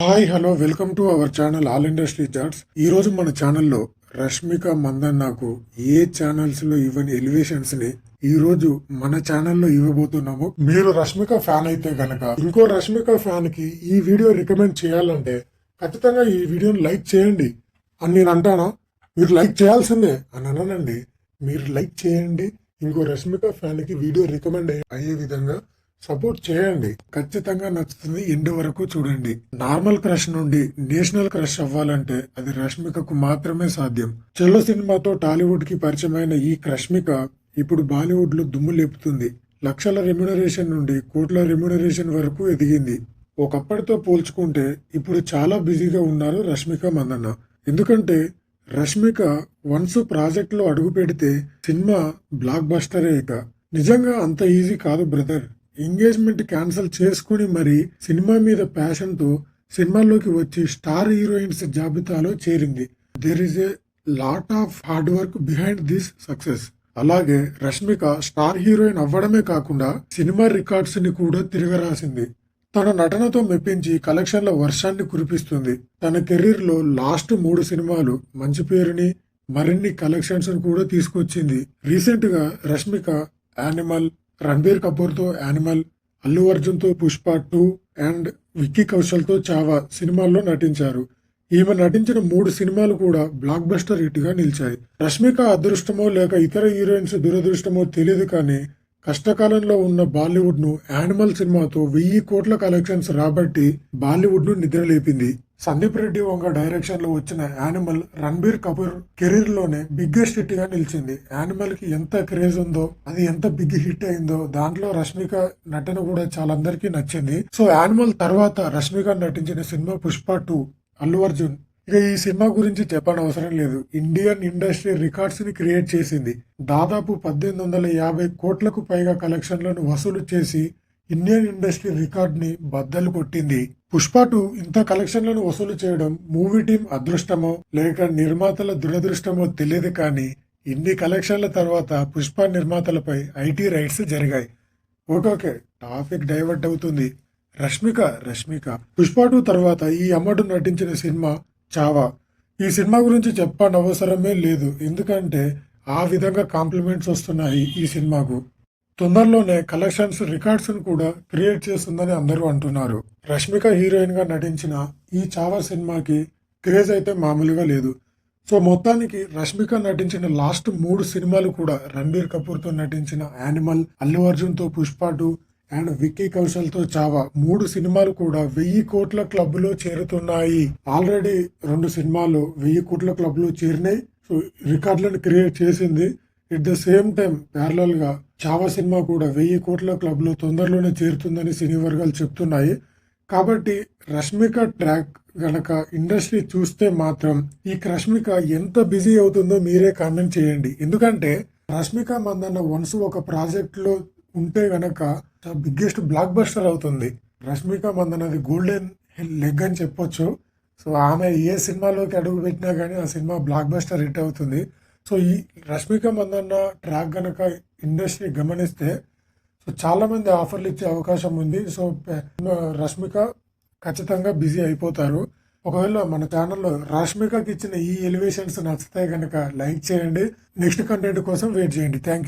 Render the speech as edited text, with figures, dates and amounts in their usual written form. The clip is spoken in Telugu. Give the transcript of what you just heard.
Hi hello welcome to our channel all industry charts. ఈ రోజు మన ఛానల్లో రష్మిక మందన్నకు ఏ ఛానల్స్ లో ఇవ్వని ఎలివేషన్స్ ని ఈ రోజు మన ఛానల్లో ఇవ్వబోతున్నాము. మీరు రష్మిక ఫ్యాన్ అయితే గనక ఇంకో రష్మిక ఫ్యాన్ కి ఈ వీడియో రికమెండ్ చేయాలంటే ఖచ్చితంగా ఈ వీడియోని లైక్ చేయండి అని నేను అంటానా? మీరు లైక్ చేయాల్సిందే అని అన్నానండి. మీరు లైక్ చేయండి, ఇంకో రష్మిక ఫ్యాన్ కి వీడియో రికమెండ్ అయ్యే విధంగా సపోర్ట్ చేయండి. ఖచ్చితంగా నచ్చుతుంది. ఎండ్ వరకు చూడండి. నార్మల్ క్రష్ నుండి నేషనల్ క్రష్ అవ్వాలంటే అది రష్మికకు మాత్రమే సాధ్యం. చెల్లో సినిమాతో టాలీవుడ్ కి పరిచయమైన ఈ రష్మిక ఇప్పుడు బాలీవుడ్ లో దుమ్ము లేపుతుంది. లక్షల రెమ్యునరేషన్ నుండి కోట్ల రెమ్యునరేషన్ వరకు ఎదిగింది. ఒకప్పటితో పోల్చుకుంటే ఇప్పుడు చాలా బిజీగా ఉన్నారు రష్మిక మందన్న. ఎందుకంటే రష్మిక వన్స్ ప్రాజెక్ట్ లో అడుగు పెడితే సినిమా బ్లాక్ బస్టరే. ఇక నిజంగా అంత ఈజీ కాదు బ్రదర్. ఎంగేజ్మెంట్ క్యాన్సిల్ చేసుకుని మరి సినిమా మీద ప్యాషన్ తో సినిమాల్లోకి వచ్చి స్టార్ హీరోయిన్స్ జాబితాలో చేరింది. There is a lot of hard work behind this success. అలాగే రష్మిక స్టార్ హీరోయిన్ అవ్వడమే కాకుండా సినిమా రికార్డ్స్ ని కూడా తిరగరాసింది. తన నటనతో మెప్పించి కలెక్షన్ల వర్షాన్ని కురిపిస్తుంది. తన కెరీర్ లో లాస్ట్ 3 సినిమాలు మంచి పేరుని మరిన్ని కలెక్షన్స్ కూడా తీసుకొచ్చింది. రీసెంట్ గా రష్మిక యానిమల్, రణబీర్ కపూర్ తో యానిమల్, అల్లు అర్జున్ తో పుష్ప 2 అండ్ విక్కీ కౌశల్ తో చావా సినిమాల్లో నటించారు. ఈమె నటించిన 3 సినిమాలు కూడా బ్లాక్ బస్టర్ హిట్ గా నిలిచాయి. రష్మిక అదృష్టమో లేక ఇతర హీరోయిన్స్ దురదృష్టమో తెలియదు కానీ కష్టకాలంలో ఉన్న బాలీవుడ్ ను యానిమల్ సినిమాతో 1000 కోట్ల కలెక్షన్స్ రాబట్టి బాలీవుడ్ ను నిద్రలేపింది. సందీప్ రెడ్డి వంగ డైరెక్షన్ లో వచ్చిన యానిమల్ రణబీర్ కపూర్ కెరీర్ లోనే బిగ్గెస్ట్ హిట్ గా నిలిచింది. యానిమల్ కి ఎంత క్రేజ్ ఉందో, అది ఎంత బిగ్ హిట్ అయిందో, దాంట్లో రష్మిక నటన కూడా చాలా అందరికీ నచ్చింది. సో యానిమల్ తర్వాత రష్మిక నటించిన సినిమా పుష్ప 2, అల్లు అర్జున్. ఇక ఈ సినిమా గురించి చెప్పనవసరం లేదు. ఇండియన్ ఇండస్ట్రీ రికార్డ్స్ ని క్రియేట్ చేసింది. దాదాపు 1850 కోట్లకు పైగా కలెక్షన్లను వసూలు చేసి ఇండియన్ ఇండస్ట్రీ రికార్డ్ ని బద్దలు కొట్టింది. పుష్ప 2 ఇంత కలెక్షన్లను వసూలు చేయడం మూవీ టీం అదృష్టమో లేక నిర్మాతల దురదృష్టమో తెలియదు కానీ ఇన్ని కలెక్షన్ల తర్వాత పుష్ప నిర్మాతలపై ఐటీ రైట్స్ జరిగాయి. ఓకే, టాపిక్ డైవర్ట్ అవుతుంది. రష్మిక పుష్ప 2 తర్వాత ఈ అమ్మడు నటించిన సినిమా చావా. ఈ సినిమా గురించి చెప్పనవసరమే లేదు, ఎందుకంటే ఆ విధంగా కాంప్లిమెంట్స్ వస్తున్నాయి ఈ సినిమాకు. తొందరలోనే కలెక్షన్స్ రికార్డ్స్ ను కూడా క్రియేట్ చేస్తుందని అందరూ అంటున్నారు. రష్మిక హీరోయిన్ గా నటించిన ఈ చావా సినిమాకి క్రేజ్ అయితే మామూలుగా లేదు. సో మొత్తానికి రష్మిక నటించిన లాస్ట్ 3 సినిమాలు కూడా రణబీర్ కపూర్ తో నటించిన యానిమల్, అల్లు అర్జున్ తో పుష్ప 2 అండ్ విక్కీ కౌశల్ తో చావా 3 సినిమాలు కూడా 1000 కోట్ల క్లబ్ లో చేరుతున్నాయి. ఆల్రెడీ 2 సినిమాలు 1000 కోట్ల క్లబ్ లో చేరినాయి. సో రికార్డులను క్రియేట్ చేసింది. At the same time parallel గా చావా సినిమా కూడా 1000 కోట్ల క్లబ్ లో తొందరలోనే చేరుతుందని సినీ వర్గాలు చెప్తున్నాయి. కాబట్టి రష్మిక ట్రాక్ గనక ఇండస్ట్రీ చూస్తే మాత్రం ఈ రష్మిక ఎంత బిజీ అవుతుందో మీరే కామెంట్ చేయండి. ఎందుకంటే రష్మిక మందన్న వన్స్ ఒక ప్రాజెక్ట్ లో ఉంటే గనక బిగ్గెస్ట్ బ్లాక్ బస్టర్ అవుతుంది. రష్మిక మందన్నది గోల్డెన్ లెగ్ అని చెప్పొచ్చు. సో ఆమె ఏ సినిమాలోకి అడుగు పెట్టినా కానీ ఆ సినిమా బ్లాక్ బస్టర్ హిట్ అవుతుంది. సో ఈ రష్మిక మందన్న ట్రాక్ గనక ఇండస్ట్రీ గమనిస్తే సో చాలా మంది ఆఫర్లు ఇచ్చే అవకాశం ఉంది. సో రష్మిక ఖచ్చితంగా బిజీ అయిపోతారు. ఒకవేళ మన ఛానల్లో రష్మికకి ఇచ్చిన ఈ ఎలివేషన్స్ నచ్చితే గనక లైక్ చేయండి. నెక్స్ట్ కంటెంట్ కోసం వెయిట్ చేయండి. Thank you.